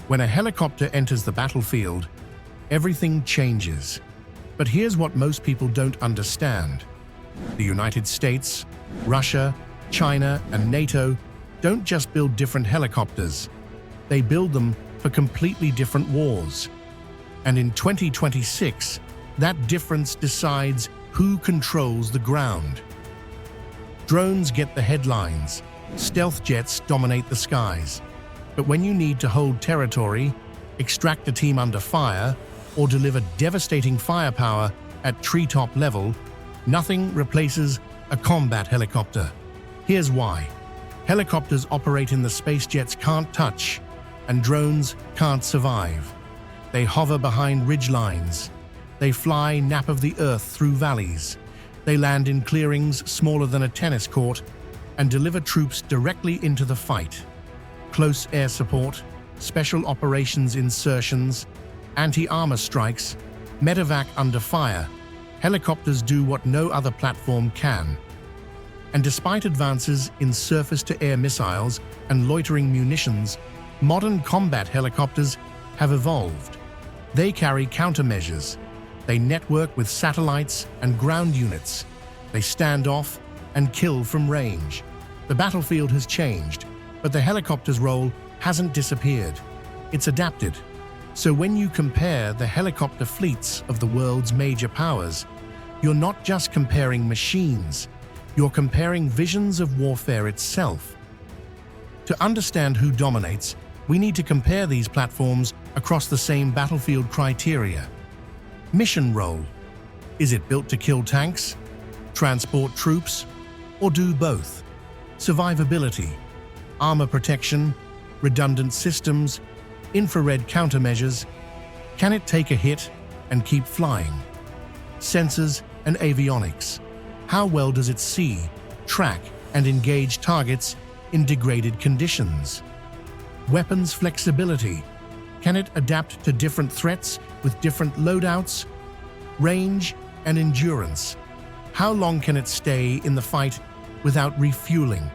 When a helicopter enters the battlefield, everything changes. But here's what most people don't understand. The United States, Russia, China, and NATO don't just build different helicopters. They build them for completely different wars. And in 2026, that difference decides who controls the ground. Drones get the headlines. Stealth jets dominate the skies. But when you need to hold territory, extract a team under fire, or deliver devastating firepower at treetop level, nothing replaces a combat helicopter. Here's why. Helicopters operate in the space jets can't touch, and drones can't survive. They hover behind ridgelines. They fly nap of the earth through valleys. They land in clearings smaller than a tennis court and deliver troops directly into the fight. Close air support, special operations insertions, anti-armor strikes, medevac under fire. Helicopters do what no other platform can. And despite advances in surface-to-air missiles and loitering munitions, modern combat helicopters have evolved. They carry countermeasures. They network with satellites and ground units. They stand off and kill from range. The battlefield has changed, but the helicopter's role hasn't disappeared. It's adapted. So when you compare the helicopter fleets of the world's major powers, you're not just comparing machines, you're comparing visions of warfare itself. To understand who dominates, we need to compare these platforms across the same battlefield criteria. Mission role. Is it built to kill tanks, transport troops, or do both? Survivability. Armor protection, redundant systems, infrared countermeasures. Can it take a hit and keep flying? Sensors and avionics. How well does it see, track, and engage targets in degraded conditions? Weapons flexibility. Can it adapt to different threats with different loadouts? Range and endurance. How long can it stay in the fight without refueling?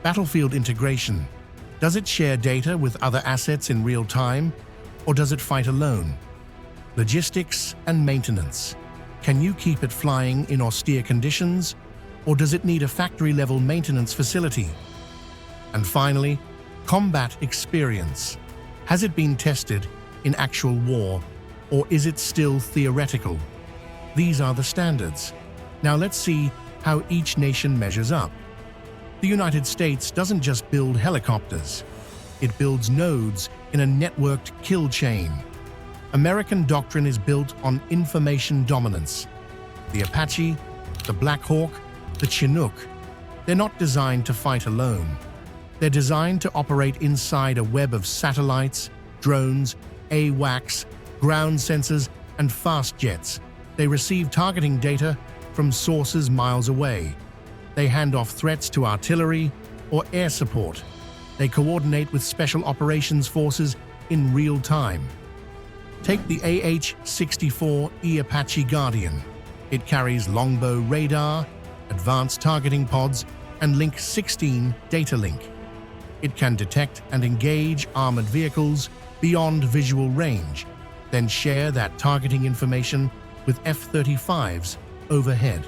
Battlefield integration. Does it share data with other assets in real time, or does it fight alone? Logistics and maintenance. Can you keep it flying in austere conditions, or does it need a factory-level maintenance facility? And finally, combat experience. Has it been tested in actual war, or is it still theoretical? These are the standards. Now let's see how each nation measures up. The United States doesn't just build helicopters. It builds nodes in a networked kill chain. American doctrine is built on information dominance. The Apache, the Black Hawk, the Chinook, they're not designed to fight alone. They're designed to operate inside a web of satellites, drones, AWACS, ground sensors, and fast jets. They receive targeting data from sources miles away. They hand off threats to artillery or air support. They coordinate with special operations forces in real time. Take the AH-64E Apache Guardian. It carries longbow radar, advanced targeting pods, and Link 16 data link. It can detect and engage armored vehicles beyond visual range, then share that targeting information with F-35s overhead.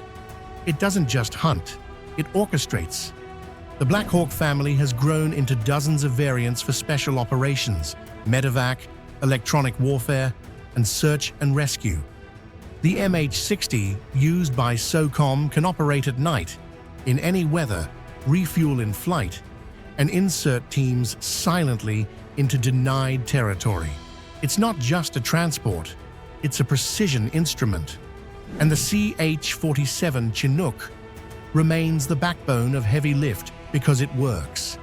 It doesn't just hunt, it orchestrates. The Black Hawk family has grown into dozens of variants for special operations, medevac, electronic warfare, and search and rescue. The MH-60, used by SOCOM, can operate at night, in any weather, refuel in flight, and insert teams silently into denied territory. It's not just a transport, it's a precision instrument. And the CH-47 Chinook remains the backbone of heavy lift because it works.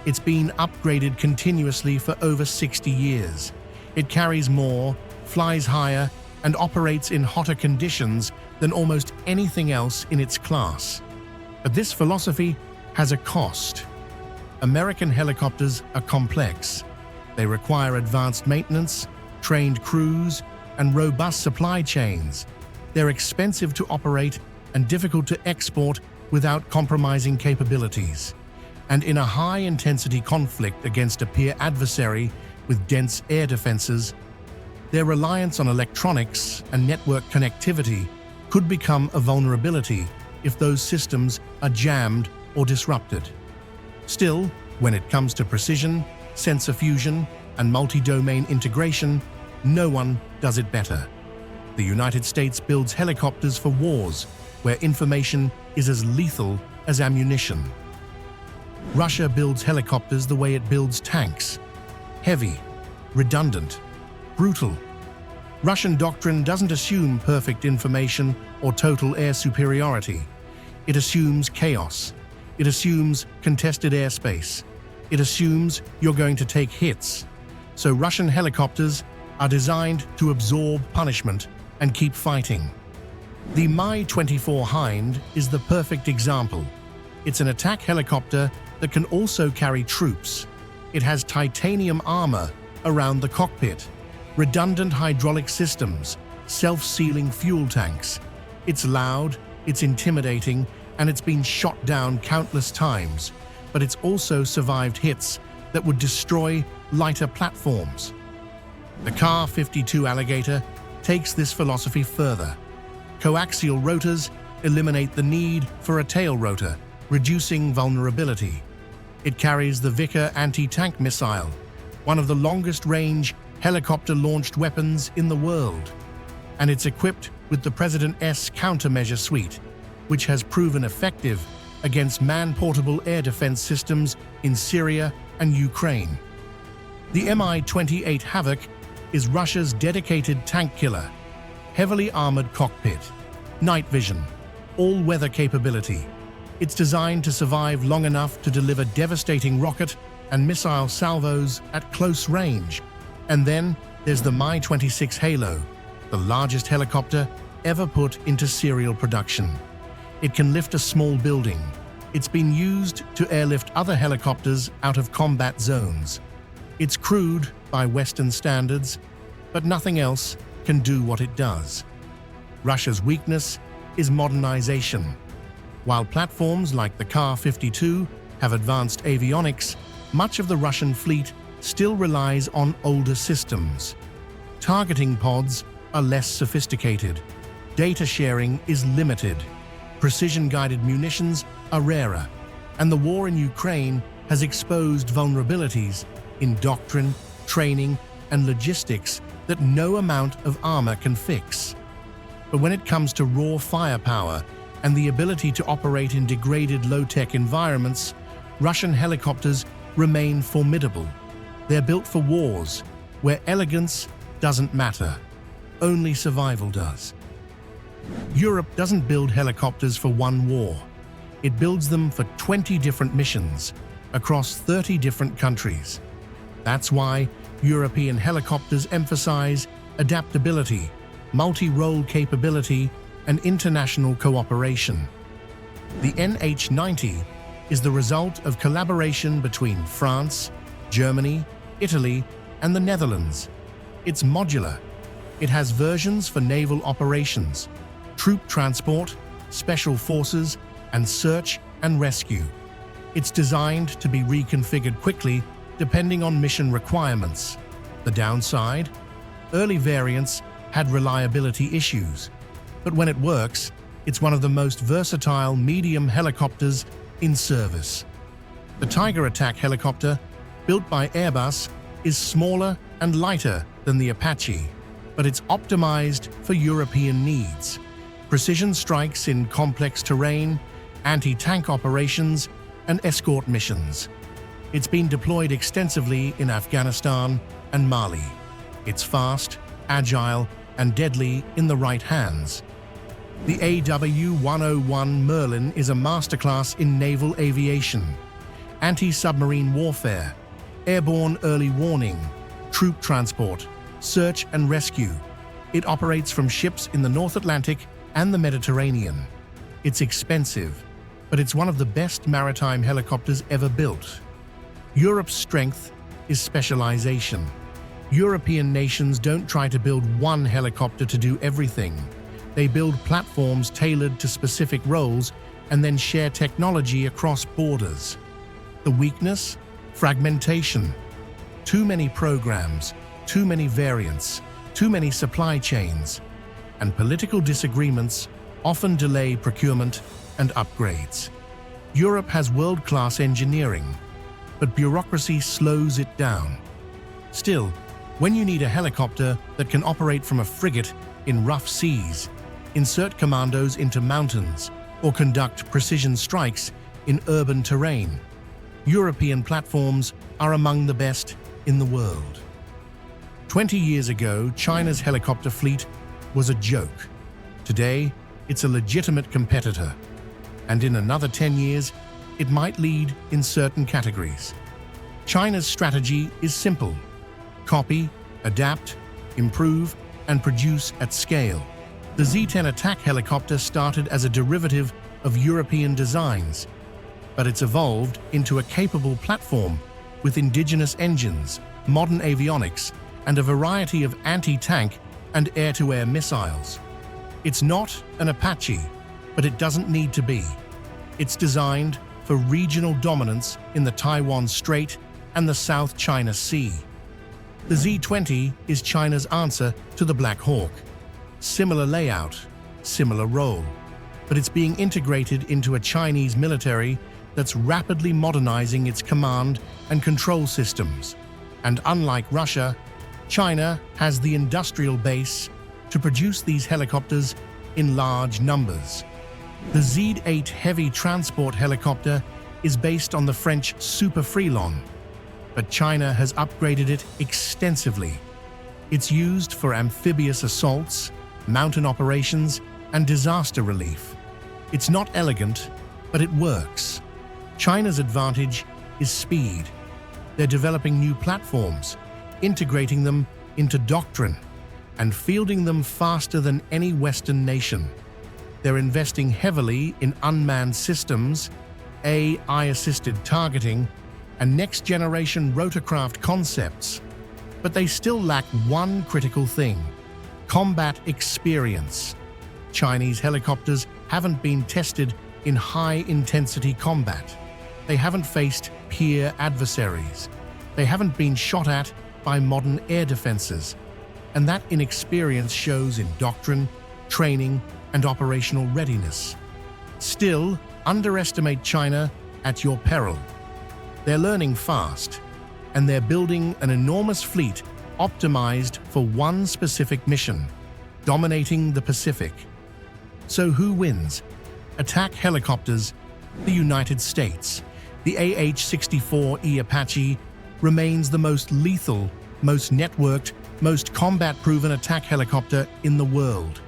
It's been upgraded continuously for over 60 years. It carries more, flies higher, and operates in hotter conditions than almost anything else in its class. But this philosophy has a cost. American helicopters are complex. They require advanced maintenance, trained crews, and robust supply chains. They're expensive to operate and difficult to export without compromising capabilities. And in a high-intensity conflict against a peer adversary, with dense air defenses, their reliance on electronics and network connectivity could become a vulnerability if those systems are jammed or disrupted. Still, when it comes to precision, sensor fusion, and multi-domain integration, no one does it better. The United States builds helicopters for wars where information is as lethal as ammunition. Russia builds helicopters the way it builds tanks: heavy, redundant, brutal. Russian doctrine doesn't assume perfect information or total air superiority. It assumes chaos. It assumes contested airspace. It assumes you're going to take hits. So Russian helicopters are designed to absorb punishment and keep fighting. The Mi-24 Hind is the perfect example. It's an attack helicopter that can also carry troops. It has titanium armor around the cockpit, redundant hydraulic systems, self-sealing fuel tanks. It's loud, it's intimidating, and it's been shot down countless times, but it's also survived hits that would destroy lighter platforms. The Ka-52 Alligator takes this philosophy further. Coaxial rotors eliminate the need for a tail rotor, reducing vulnerability. It carries the Vickers anti-tank missile, one of the longest-range helicopter-launched weapons in the world. And it's equipped with the President's countermeasure suite, which has proven effective against man-portable air defense systems in Syria and Ukraine. The Mi-28 Havoc is Russia's dedicated tank killer. Heavily armored cockpit, night vision, all-weather capability. It's designed to survive long enough to deliver devastating rocket and missile salvos at close range. And then there's the Mi-26 Halo, the largest helicopter ever put into serial production. It can lift a small building. It's been used to airlift other helicopters out of combat zones. It's crude by Western standards, but nothing else can do what it does. Russia's weakness is modernization. While platforms like the Ka-52 have advanced avionics, much of the Russian fleet still relies on older systems. Targeting pods are less sophisticated. Data sharing is limited. Precision-guided munitions are rarer. And the war in Ukraine has exposed vulnerabilities in doctrine, training, and logistics that no amount of armor can fix. But when it comes to raw firepower and the ability to operate in degraded low-tech environments, Russian helicopters remain formidable. They're built for wars where elegance doesn't matter, only survival does. Europe doesn't build helicopters for one war. It builds them for 20 different missions across 30 different countries. That's why European helicopters emphasize adaptability, multi-role capability, and international cooperation. The NH-90 is the result of collaboration between France, Germany, Italy, and the Netherlands. It's modular. It has versions for naval operations, troop transport, special forces, and search and rescue. It's designed to be reconfigured quickly depending on mission requirements. The downside? Early variants had reliability issues, but when it works, it's one of the most versatile medium helicopters in service. The Tiger attack helicopter, built by Airbus, is smaller and lighter than the Apache, but it's optimized for European needs. Precision strikes in complex terrain, anti-tank operations, and escort missions. It's been deployed extensively in Afghanistan and Mali. It's fast, agile, and deadly in the right hands. The AW101 Merlin is a masterclass in naval aviation, anti-submarine warfare, airborne early warning, troop transport, search and rescue. It operates from ships in the North Atlantic and the Mediterranean. It's expensive, but it's one of the best maritime helicopters ever built. Europe's strength is specialization. European nations don't try to build one helicopter to do everything. They build platforms tailored to specific roles and then share technology across borders. The weakness? Fragmentation. Too many programs, too many variants, too many supply chains, and political disagreements often delay procurement and upgrades. Europe has world-class engineering, but bureaucracy slows it down. Still, when you need a helicopter that can operate from a frigate in rough seas, insert commandos into mountains, or conduct precision strikes in urban terrain, European platforms are among the best in the world. 20 years ago, China's helicopter fleet was a joke. Today, it's a legitimate competitor. And in another 10 years, it might lead in certain categories. China's strategy is simple: copy, adapt, improve, and produce at scale. The Z-10 attack helicopter started as a derivative of European designs, but it's evolved into a capable platform with indigenous engines, modern avionics, and a variety of anti-tank and air-to-air missiles. It's not an Apache, but it doesn't need to be. It's designed for regional dominance in the Taiwan Strait and the South China Sea. The Z-20 is China's answer to the Black Hawk. Similar layout, similar role, but it's being integrated into a Chinese military that's rapidly modernizing its command and control systems. And unlike Russia, China has the industrial base to produce these helicopters in large numbers. The Z-8 heavy transport helicopter is based on the French Super Frelon, but China has upgraded it extensively. It's used for amphibious assaults, mountain operations, and disaster relief. It's not elegant, but it works. China's advantage is speed. They're developing new platforms, integrating them into doctrine, and fielding them faster than any Western nation. They're investing heavily in unmanned systems, AI-assisted targeting, and next-generation rotorcraft concepts. But they still lack one critical thing: combat experience. Chinese helicopters haven't been tested in high-intensity combat. They haven't faced peer adversaries. They haven't been shot at by modern air defenses. And that inexperience shows in doctrine, training, and operational readiness. Still, underestimate China at your peril. They're learning fast, and they're building an enormous fleet optimized for one specific mission: dominating the Pacific. So who wins? Attack helicopters, the United States. The AH-64E Apache remains the most lethal, most networked, most combat-proven attack helicopter in the world.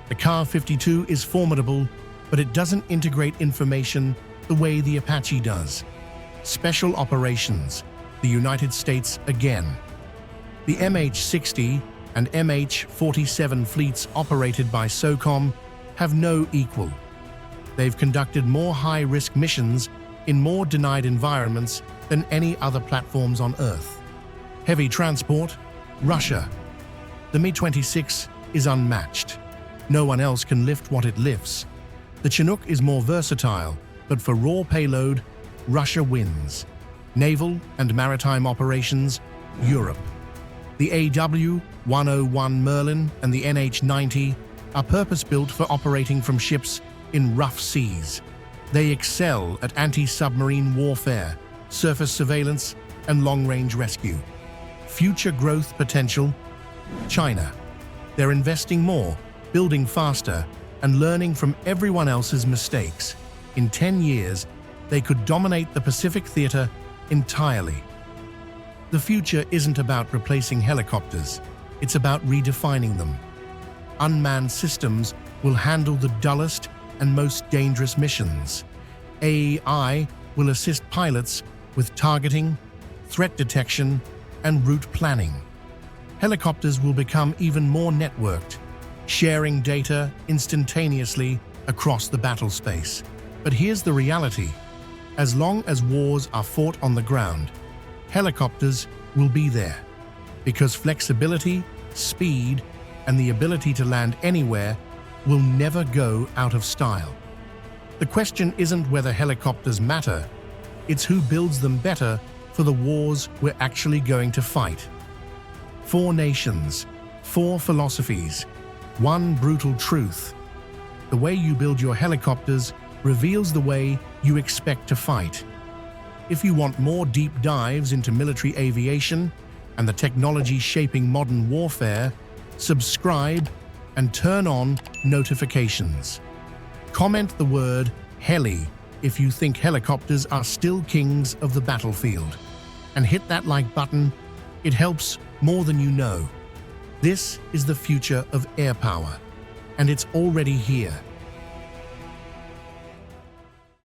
The Ka-52 is formidable, but it doesn't integrate information the way the Apache does. Special operations, the United States again. The MH-60 and MH-47 fleets operated by SOCOM have no equal. They've conducted more high-risk missions in more denied environments than any other platforms on Earth. Heavy transport, Russia. The Mi-26 is unmatched. No one else can lift what it lifts. The Chinook is more versatile, but for raw payload, Russia wins. Naval and maritime operations, Europe. The AW-101 Merlin and the NH-90 are purpose-built for operating from ships in rough seas. They excel at anti-submarine warfare, surface surveillance, and long-range rescue. Future growth potential, China. They're investing more, building faster, and learning from everyone else's mistakes. In 10 years, they could dominate the Pacific theater entirely. The future isn't about replacing helicopters, it's about redefining them. Unmanned systems will handle the dullest and most dangerous missions. AI will assist pilots with targeting, threat detection, and route planning. Helicopters will become even more networked, sharing data instantaneously across the battle space. But here's the reality: as long as wars are fought on the ground, helicopters will be there, because flexibility, speed, and the ability to land anywhere will never go out of style. The question isn't whether helicopters matter, it's who builds them better for the wars we're actually going to fight. 4 nations, 4 philosophies, 1 brutal truth. The way you build your helicopters reveals the way you expect to fight. If you want more deep dives into military aviation and the technology shaping modern warfare, subscribe and turn on notifications. Comment the word heli if you think helicopters are still kings of the battlefield. And hit that like button. It helps more than you know. This is the future of air power, and it's already here.